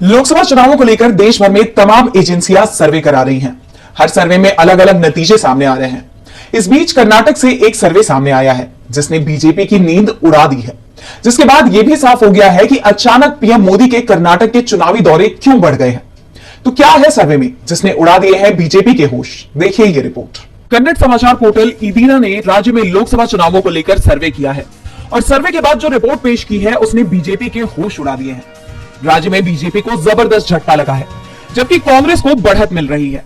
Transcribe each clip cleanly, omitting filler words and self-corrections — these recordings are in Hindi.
लोकसभा चुनावों को लेकर देश भर में तमाम एजेंसियां सर्वे करा रही हैं। हर सर्वे में अलग अलग नतीजे सामने आ रहे हैं। इस बीच कर्नाटक से एक सर्वे सामने आया है जिसने बीजेपी की नींद उड़ा दी है, जिसके बाद यह भी साफ हो गया है कि अचानक पीएम मोदी के कर्नाटक के चुनावी दौरे क्यों बढ़ गए हैं। तो क्या है सर्वे में जिसने उड़ा दिए हैं बीजेपी के होश? देखिए ये रिपोर्ट। कन्नड़ समाचार पोर्टल ईदीना ने राज्य में लोकसभा चुनावों को लेकर सर्वे किया है और सर्वे के बाद जो रिपोर्ट पेश की है उसने बीजेपी के होश उड़ा दिए हैं। राज्य में बीजेपी को जबरदस्त झटका लगा है, जबकि कांग्रेस को बढ़त मिल रही है।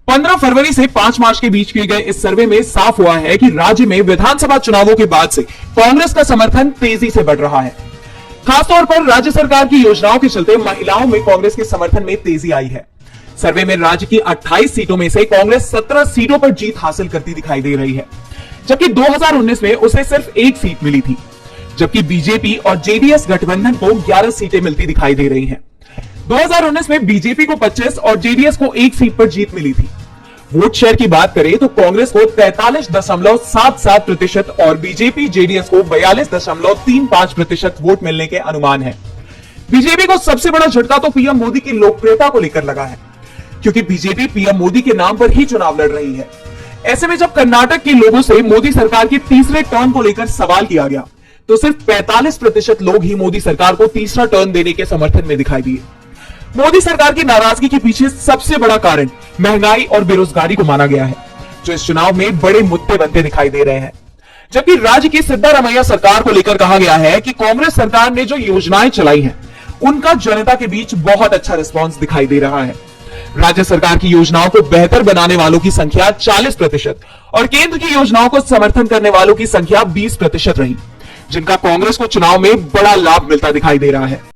15 फरवरी से 5 मार्च के बीच किए गए इस सर्वे में साफ हुआ है कि राज्य में विधानसभा चुनावों के बाद से कांग्रेस का समर्थन तेजी से बढ़ रहा है। खासतौर पर राज्य सरकार की योजनाओं के चलते महिलाओं में कांग्रेस के समर्थन में तेजी आई है। सर्वे में राज्य की 28 सीटों में से कांग्रेस 17 सीटों पर जीत हासिल करती दिखाई दे रही है, जबकि 2019 में उसे सिर्फ 1 सीट मिली थी, जबकि बीजेपी और जेडीएस गठबंधन को 11 सीटें मिलती दिखाई दे रही हैं। 2019 में बीजेपी को 25 और जेडीएस को 1 सीट पर जीत मिली थी। वोट शेयर की बात करें तो कांग्रेस को 43.77% और बीजेपी जेडीएस को 42.35% वोट मिलने के अनुमान है। बीजेपी को सबसे बड़ा झटका तो पीएम मोदी की लोकप्रियता को लेकर लगा है, क्योंकि बीजेपी पीएम मोदी के नाम पर ही चुनाव लड़ रही है। ऐसे में जब कर्नाटक के लोगों से मोदी सरकार की तीसरे टर्म को लेकर सवाल किया गया तो सिर्फ 45% लोग ही मोदी सरकार को तीसरा टर्न देने के समर्थन में दिखाई दिए। मोदी सरकार की नाराजगी के पीछे सबसे बड़ा कारण महंगाई और बेरोजगारी को माना गया है, जो इस चुनाव में बड़े मुद्दे बनते दिखाई दे रहे हैं। जबकि राज्य की सिद्धारमैया सरकार को लेकर कहा गया है कि कांग्रेस सरकार ने जो योजनाएं चलाई हैं, उनका जनता के बीच बहुत अच्छा रिस्पॉन्स दिखाई दे रहा है। राज्य सरकार की योजनाओं को बेहतर बनाने वालों की संख्या 40% और केंद्र की योजनाओं को समर्थन करने वालों की संख्या 20% रही, जिनका कांग्रेस को चुनाव में बड़ा लाभ मिलता दिखाई दे रहा है।